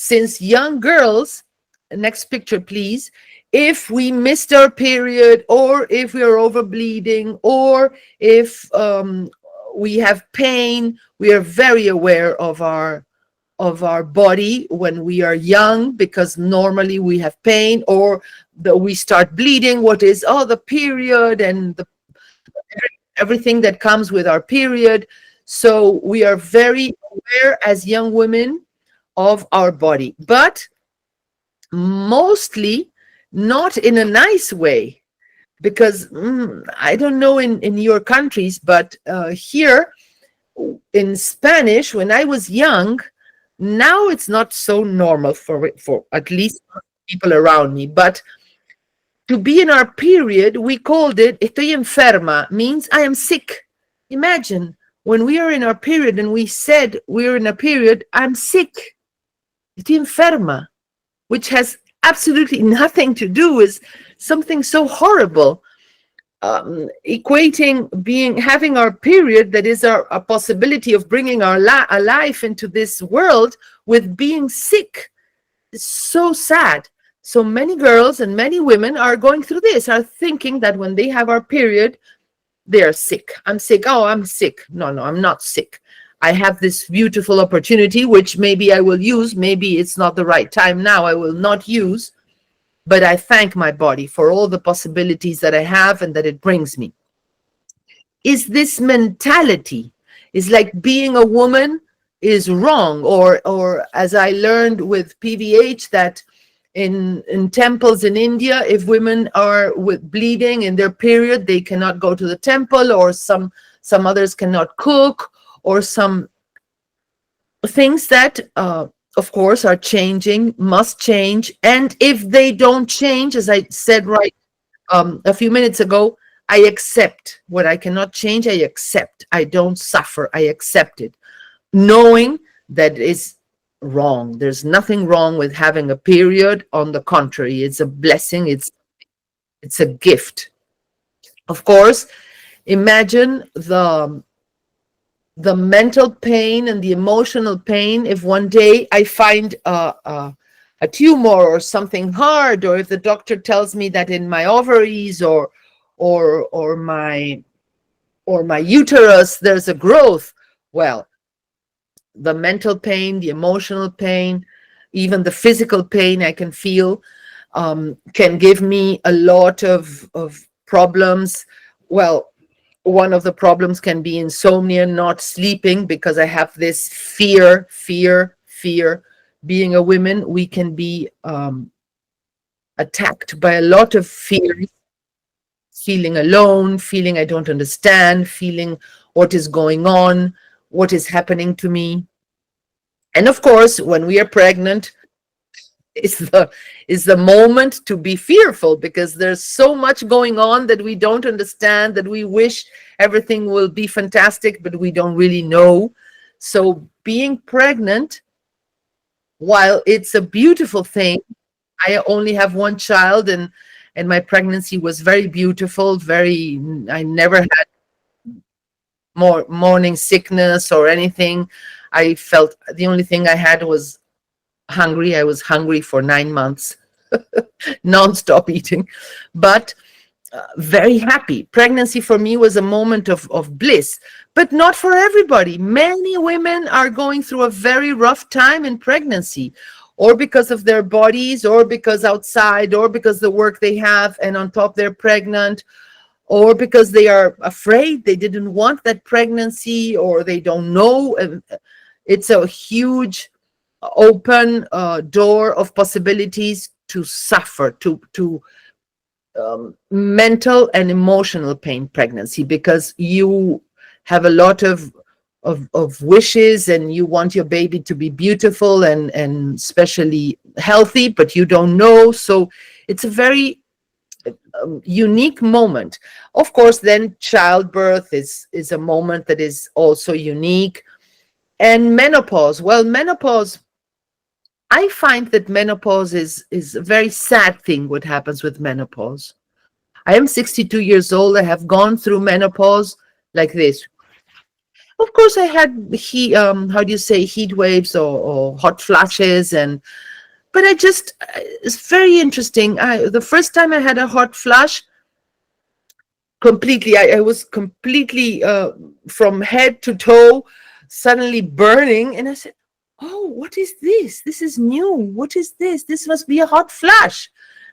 since young girls, next picture, please, if we missed our period, or if we are over bleeding, or if we have pain, we are very aware of our body when we are young, because normally we have pain, or we start bleeding. What is, oh, the period, and everything that comes with our period. So we are very aware as young women of our body, but mostly not in a nice way, because I don't know in your countries, but here in Spanish, when I was young, now it's not so normal for at least people around me, but to be in our period, we called it estoy enferma, means I am sick. Imagine when we are in our period and we said we're in a period, I'm sick. Estoy enferma, which has absolutely nothing to do with something so horrible. Equating having our period, that is a possibility of bringing our a life into this world, with being sick. It's so sad. So many girls and many women are going through this, are thinking that when they have our period, they're sick. I'm sick. Oh, I'm sick. No, I'm not sick. I have this beautiful opportunity, which maybe I will use. Maybe it's not the right time now. I will not use. But I thank my body for all the possibilities that I have and that it brings me. Is this mentality, is like being a woman is wrong, or as I learned with PVH, that in temples in India, if women are with bleeding in their period, they cannot go to the temple, or some others cannot cook, or some things that of course are changing, must change. And if they don't change, as I said a few minutes ago, I accept what I cannot change. I accept. I don't suffer. I accept it, knowing that is wrong. There's nothing wrong with having a period. On the contrary, it's a blessing. It's a gift. Of course, imagine the mental pain and the emotional pain if one day I find a tumor or something hard, or if the doctor tells me that in my ovaries or my uterus there's a growth. Well, the mental pain, the emotional pain, even the physical pain I can feel can give me a lot of problems. Well, one of the problems can be insomnia, not sleeping, because I have this fear. Being a woman, we can be attacked by a lot of fears, feeling alone, feeling I don't understand, feeling what is going on, what is happening to me. And of course, when we are pregnant, is the moment to be fearful, because there's so much going on that we don't understand, that we wish everything will be fantastic, but we don't really know. So being pregnant, while it's a beautiful thing, I only have one child, and my pregnancy was very beautiful. I never had morning sickness or anything. I felt the only thing I had was hungry. I was hungry for 9 months, non-stop eating, but very happy. Pregnancy for me was a moment of bliss, but not for everybody. Many women are going through a very rough time in pregnancy, or because of their bodies, or because outside, or because the work they have, and on top they're pregnant, or because they are afraid, they didn't want that pregnancy, or they don't know. It's a huge open door of possibilities to suffer, to mental and emotional pain pregnancy, because you have a lot of wishes, and you want your baby to be beautiful and especially healthy, but you don't know. So it's a very unique moment. Of course, then childbirth is a moment that is also unique. And menopause, well, menopause, I find that menopause is a very sad thing, what happens with menopause. I am 62 years old. I have gone through menopause like this. Of course, I had how do you say, heat waves or hot flashes, and but I just it's very interesting. The first time I had a hot flash, completely, I was completely from head to toe, suddenly burning, and I said, "Oh, what is this? This is new. What is this? This must be a hot flash,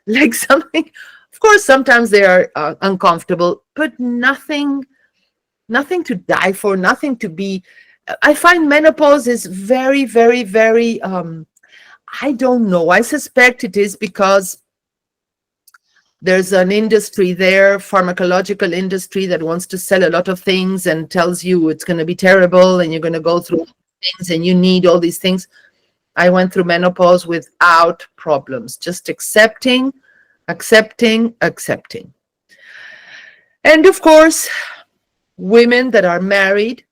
like something." Of course, sometimes they are uncomfortable, but nothing to die for, nothing to be. I find menopause is very, very, very. I don't know. I suspect it is because there's an industry there, pharmacological industry, that wants to sell a lot of things and tells you it's going to be terrible and you're going to go through things and you need all these things. I went through menopause without problems, just accepting, accepting, accepting. And of course, women that are married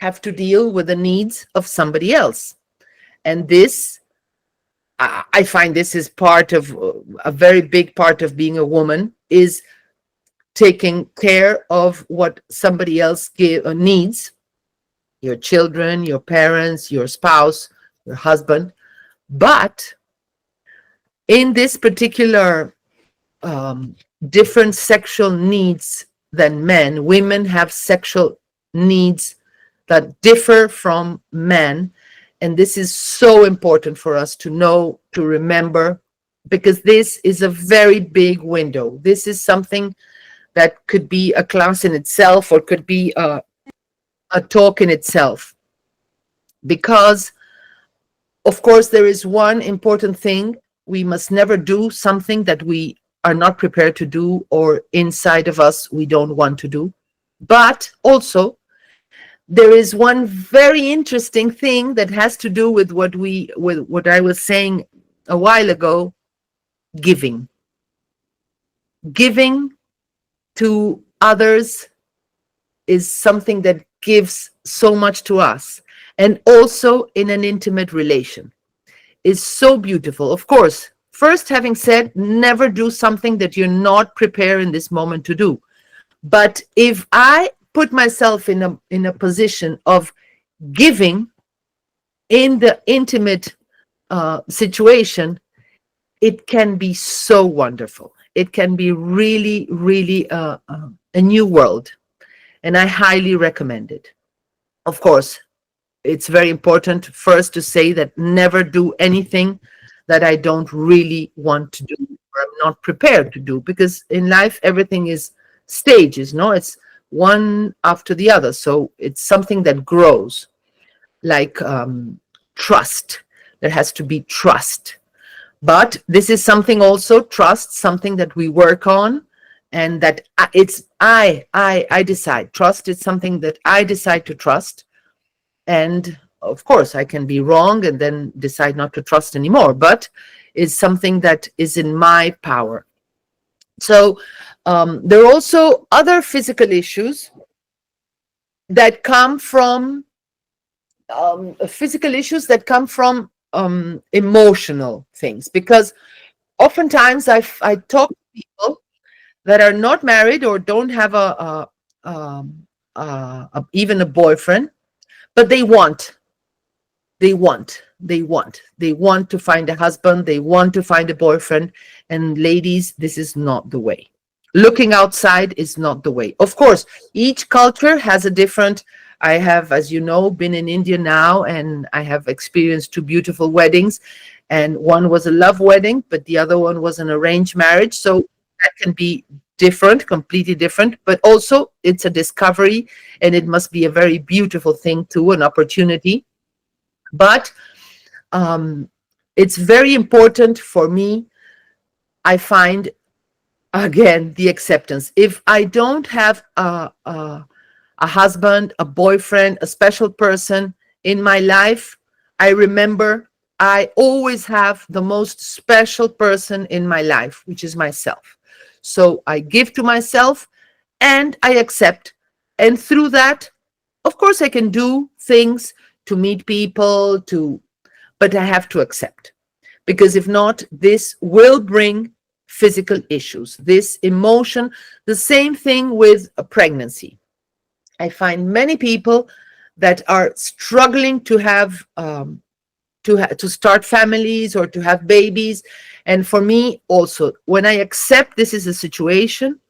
have to deal with the needs of somebody else. And this, I find this is part of a very big part of being a woman, is taking care of what somebody else needs, your children, your parents, your spouse, your husband. But in this particular different sexual needs than men, women have sexual needs that differ from men. And this is so important for us to know, to remember, because this is a very big window. This is something that could be a class in itself, or could be a talk in itself. Because, of course, there is one important thing. We must never do something that we are not prepared to do, or inside of us we don't want to do. But also, there is one very interesting thing that has to do with what I was saying a while ago: giving. Giving to others is something that gives so much to us, and also in an intimate relation is so beautiful. Of course, first, having said, never do something that you're not prepared in this moment to do. But if I put myself in a position of giving in the intimate situation, it can be so wonderful. It can be really, really a new world. And I highly recommend it. Of course, it's very important first to say that never do anything that I don't really want to do, or I'm not prepared to do, because in life everything is stages, no? It's one after the other. So it's something that grows, like trust. There has to be trust. But this is something also, trust, something that we work on, and that I decide. Trust is something that I decide to trust. And of course, I can be wrong and then decide not to trust anymore, but it's something that is in my power. So there are also other physical issues that come from emotional things, because oftentimes I talk to people that are not married or don't have even a boyfriend, but they want to find a husband, they want to find a boyfriend. And ladies, this is not the way. Looking outside is not the way. Of course, each culture has a different. I have, as you know, been in India now, and I have experienced two beautiful weddings, and one was a love wedding, but the other one was an arranged marriage. So that can be different, completely different, but also it's a discovery, and it must be a very beautiful thing too, an opportunity. But it's very important for me, I find, again, the acceptance. If I don't have a husband, a boyfriend, a special person in my life, I remember I always have the most special person in my life, which is myself. So I give to myself and I accept. And through that, of course, I can do things to meet people, but I have to accept. Because if not, this will bring physical issues, this emotion. The same thing with a pregnancy. I find many people that are struggling to have to start families or to have babies. And for me also, when I accept this is a situation,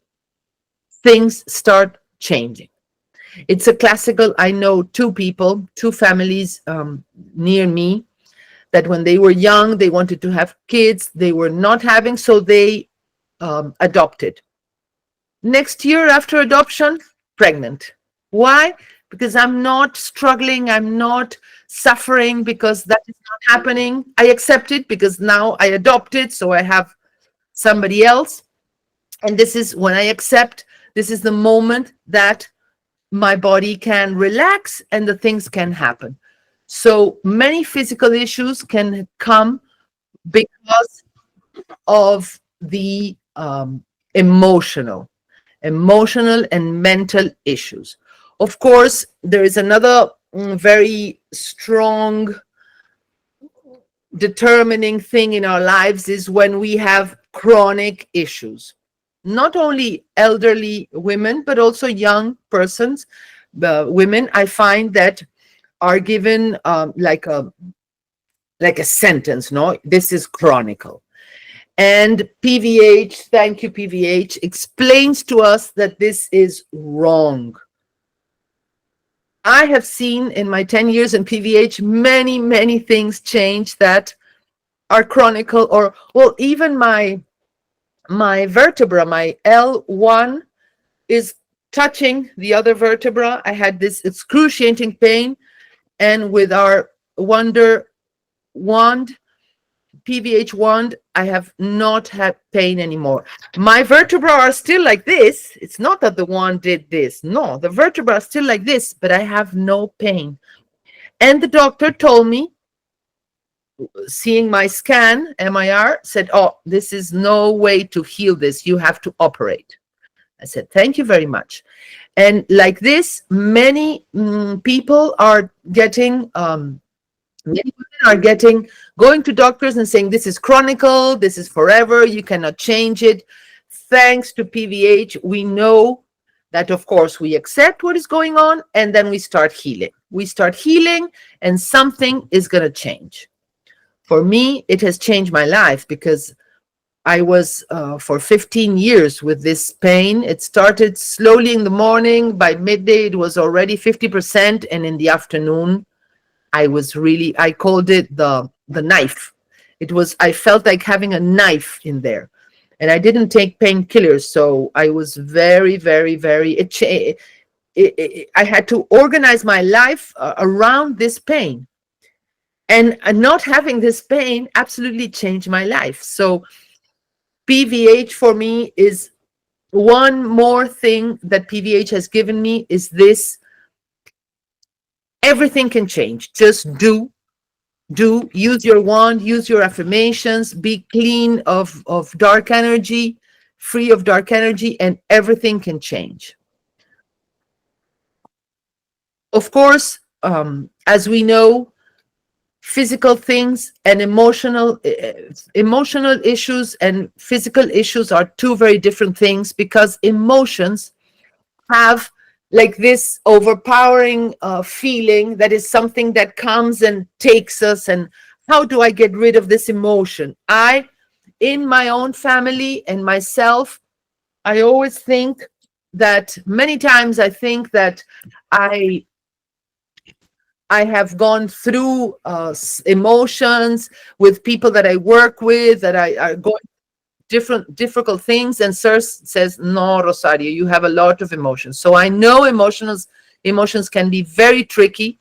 things start changing. It's a classical. I know two people, two families near me, that when they were young, they wanted to have kids. They were not having, so they adopted. Next year after adoption, pregnant. Why? Because I'm not struggling. I'm not suffering because that is not happening. I accept it because now I adopted, so I have somebody else. And this is when I accept, this is the moment that my body can relax and the things can happen. So many physical issues can come because of the emotional and mental issues. Of course, there is another very strong determining thing in our lives is when we have chronic issues. Not only elderly women, but also young persons, women, I find that are given like a sentence, no, this is chronical. And PVH, thank you, PVH, explains to us that this is wrong. I have seen in my 10 years in PVH many, many things change that are chronical, or, well, even my vertebra, my L1 is touching the other vertebra. I had this excruciating pain, and with our wonder wand, PVH wand, I have not had pain anymore. My vertebrae are still like this. It's not that the wand did this. No, the vertebrae are still like this, but I have no pain. And the doctor told me, seeing my scan, MIR, said, oh, this is no way to heal this. You have to operate. I said, thank you very much. And like this, many people are getting many women are going to doctors and saying this is chronical, this is forever, you cannot change it. Thanks to PVH, we know that, of course, we accept what is going on, and then we start healing. We start healing, and something is going to change. For me, it has changed my life because I was for 15 years with this pain. It started slowly in the morning. By midday, it was already 50%, and in the afternoon, I called it the knife. I felt like having a knife in there. And I didn't take painkillers, so I was very, very, very, I had to organize my life around this pain. And not having this pain absolutely changed my life. So PVH for me is one more thing that PVH has given me is this: everything can change. Just do, use your wand, use your affirmations, be clean of dark energy, free of dark energy, and everything can change. Of course, as we know, physical things and emotional issues and physical issues are two very different things, because emotions have like this overpowering feeling that is something that comes and takes us. And how do I get rid of this emotion? In my own family and myself, I always think that many times I think that I have gone through emotions with people that I work with, that I are going different difficult things, and Sir says, no, Rosario, you have a lot of emotions. So I know emotions can be very tricky,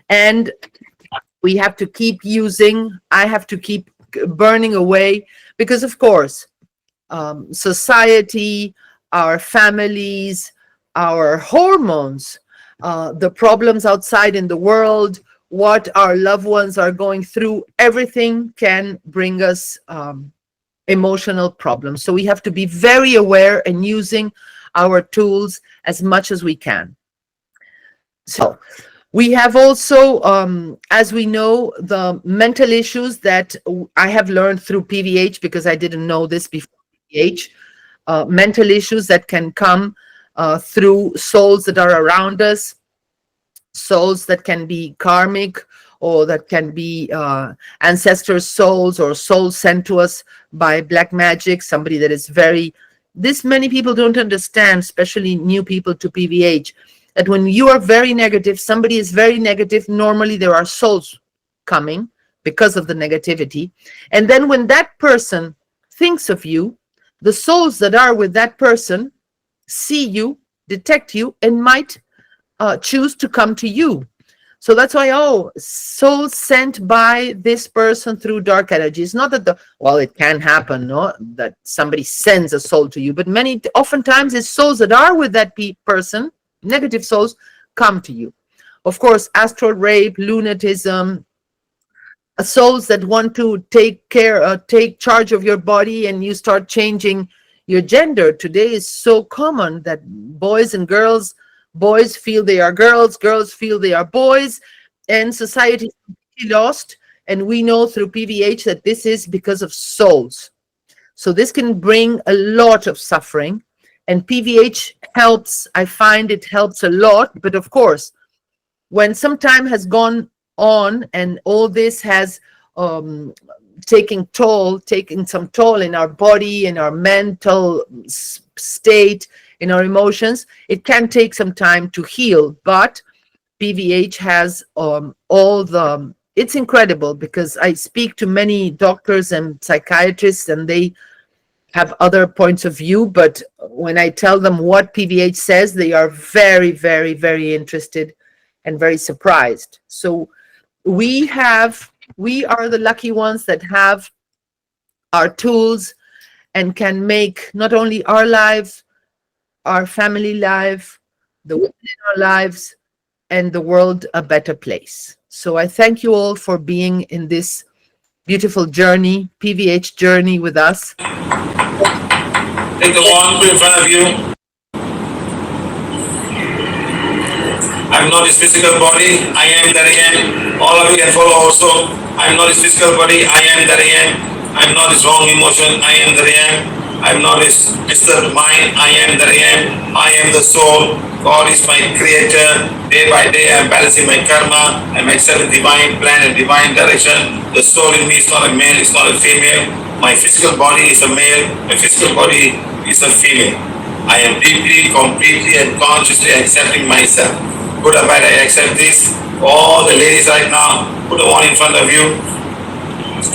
and we have to keep using, I have to keep burning away, because of course society, our families, our hormones, the problems outside in the world, what our loved ones are going through, everything can bring us emotional problems. So we have to be very aware and using our tools as much as we can. So we have also, as we know, the mental issues that I have learned through PVH, because I didn't know this before PVH, mental issues that can come through souls that are around us. souls that can be karmic, or that can be ancestors' souls, or souls sent to us by black magic, somebody that is very, this many people don't understand, especially new people to PVH, that when you are very negative, somebody is very negative, normally there are souls coming because of the negativity. And then when that person thinks of you, the souls that are with that person see you, detect you, and might choose to come to you. So that's why, oh, soul sent by this person through dark energy. It's not that well, it can happen, no, that somebody sends a soul to you, but oftentimes it's souls that are with that person, negative souls, come to you. Of course, astral rape, lunatism, souls that want to take charge of your body, and you start changing your gender. Today is so common that boys and girls, boys feel they are girls, girls feel they are boys, and society is completely lost. And we know through PVH that this is because of souls. So this can bring a lot of suffering, and PVH helps. I find it helps a lot. But of course, when some time has gone on and all this has taken some toll in our body, in our mental state, in our emotions, it can take some time to heal. But PVH has it's incredible, because I speak to many doctors and psychiatrists, and they have other points of view, but when I tell them what PVH says, they are very, very, very interested and very surprised. So we are the lucky ones that have our tools and can make not only our lives, our family life, the women in our lives, and the world a better place. So I thank you all for being in this beautiful journey, PVH journey with us. Take the wand, put in front of you. I'm not his physical body, I am that I am. All of you can follow also. I'm not his physical body, I am that I am. I'm not his wrong emotion, I am that I am. I'm not his disturbed mind, I am that I am. I am the soul. God is my creator. Day by day I'm balancing my karma. I'm accepting divine plan and divine direction. The soul in me is not a male, it's not a female. My physical body is a male, my physical body is a female. I am deeply, completely and consciously accepting myself. Good or bad, I accept this. All the ladies right now, put the one in front of you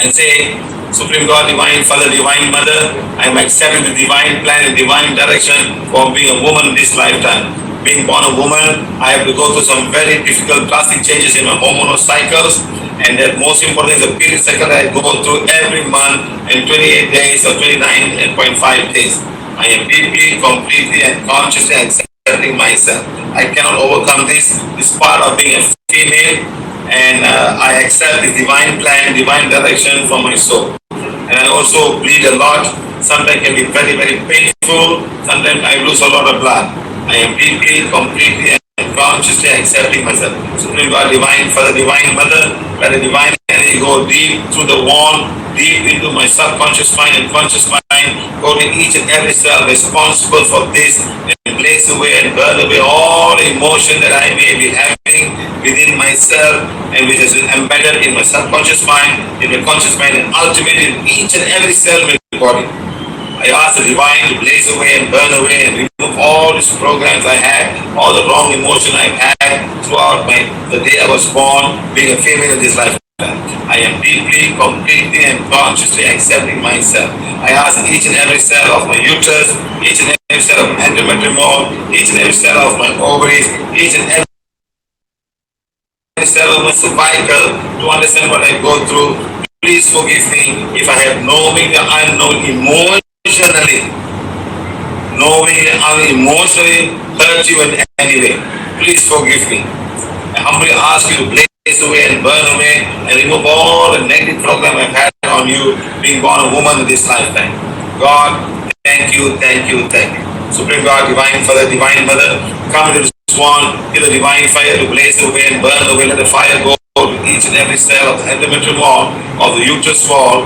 and say, Supreme God, Divine Father, Divine Mother, I am accepting the divine plan and divine direction for being a woman in this lifetime. Being born a woman, I have to go through some very difficult drastic changes in my hormonal cycles, and that most important is the period cycle that I go through every month in 28 days or 29.5 days. I am deeply, completely and consciously accepting myself. I cannot overcome this part of being a female, and I accept the divine plan, divine direction from my soul. And I also bleed a lot. Sometimes can be very, very painful. Sometimes I lose a lot of blood. I am deeply, completely and consciously accepting myself. Supreme God, Divine Father, Divine Mother, let the divine energy go deep through the wall, deep into my subconscious mind and conscious mind, go to each and every cell responsible for this, and place away and burn away all emotion that I may be having within myself, and which is embedded in my subconscious mind, in my conscious mind, and ultimately in each and every cell in my body. I ask the divine to blaze away and burn away and remove all these programs I had, all the wrong emotion I've had throughout the day I was born, being a female in this life. I am deeply, completely and consciously accepting myself. I ask each and every cell of my uterus, each and every cell of my endometrium, each and every cell of my ovaries, each and every cell of my cervical to understand what I go through. Please forgive me if I have knowing the unknown emotionally hurt you in any way. Please forgive me. I humbly ask you to blaze away and burn away and remove all the negative program I've had on you being born a woman in this lifetime. God, thank you, thank you, thank you. Supreme God, Divine Father, Divine Mother, come into this one, give the divine fire to blaze away and burn away. Let the fire go to each and every cell of the endometrial wall, of the uterus wall,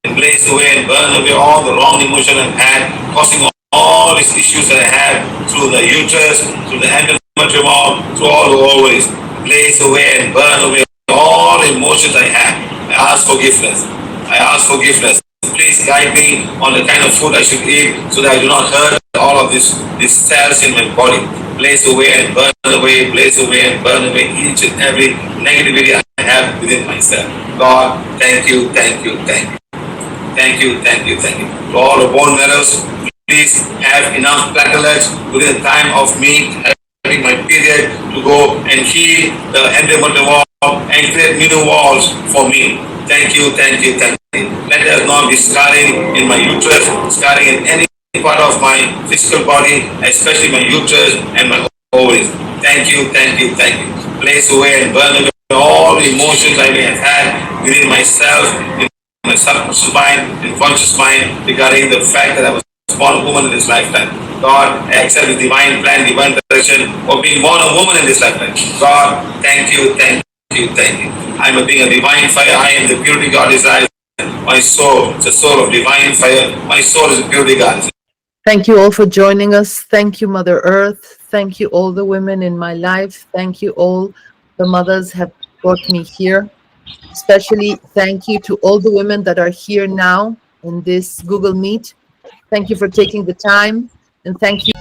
and blaze away and burn away all the wrong emotion I've had, causing all these issues that I had through the uterus, through the endometrium wall, through all the ovaries. blaze away and burn away all emotions I have. I ask forgiveness. I ask forgiveness. Please guide me on the kind of food I should eat so that I do not hurt all of these cells in my body. Blaze away and burn away, blaze away and burn away each and every negativity I have within myself. God, thank you, thank you, thank you. Thank you, thank you, thank you. To all the bone marrows, please have enough platelets within the time of me having my period to go and heal the endometrial wall and create new walls for me. Thank you, thank you, thank you. Let there not be scarring in my uterus, scarring in any part of my physical body, especially my uterus and my ovaries. Thank you, thank you, thank you. Place away and burn away all the emotions I may have had within myself, in my subconscious mind, in conscious mind, regarding the fact that I was born a woman in this lifetime. God, I accept the divine plan, divine direction of being born a woman in this lifetime. God, thank you, thank you, thank you. I am being a divine fire. I am the purity God desires. My soul is a soul of divine fire. My soul is a purity God. Thank you all for joining us. Thank you, Mother Earth. Thank you, all the women in my life. Thank you, all the mothers have brought me here. Especially thank you to all the women that are here now in this Google Meet. Thank you for taking the time, and thank you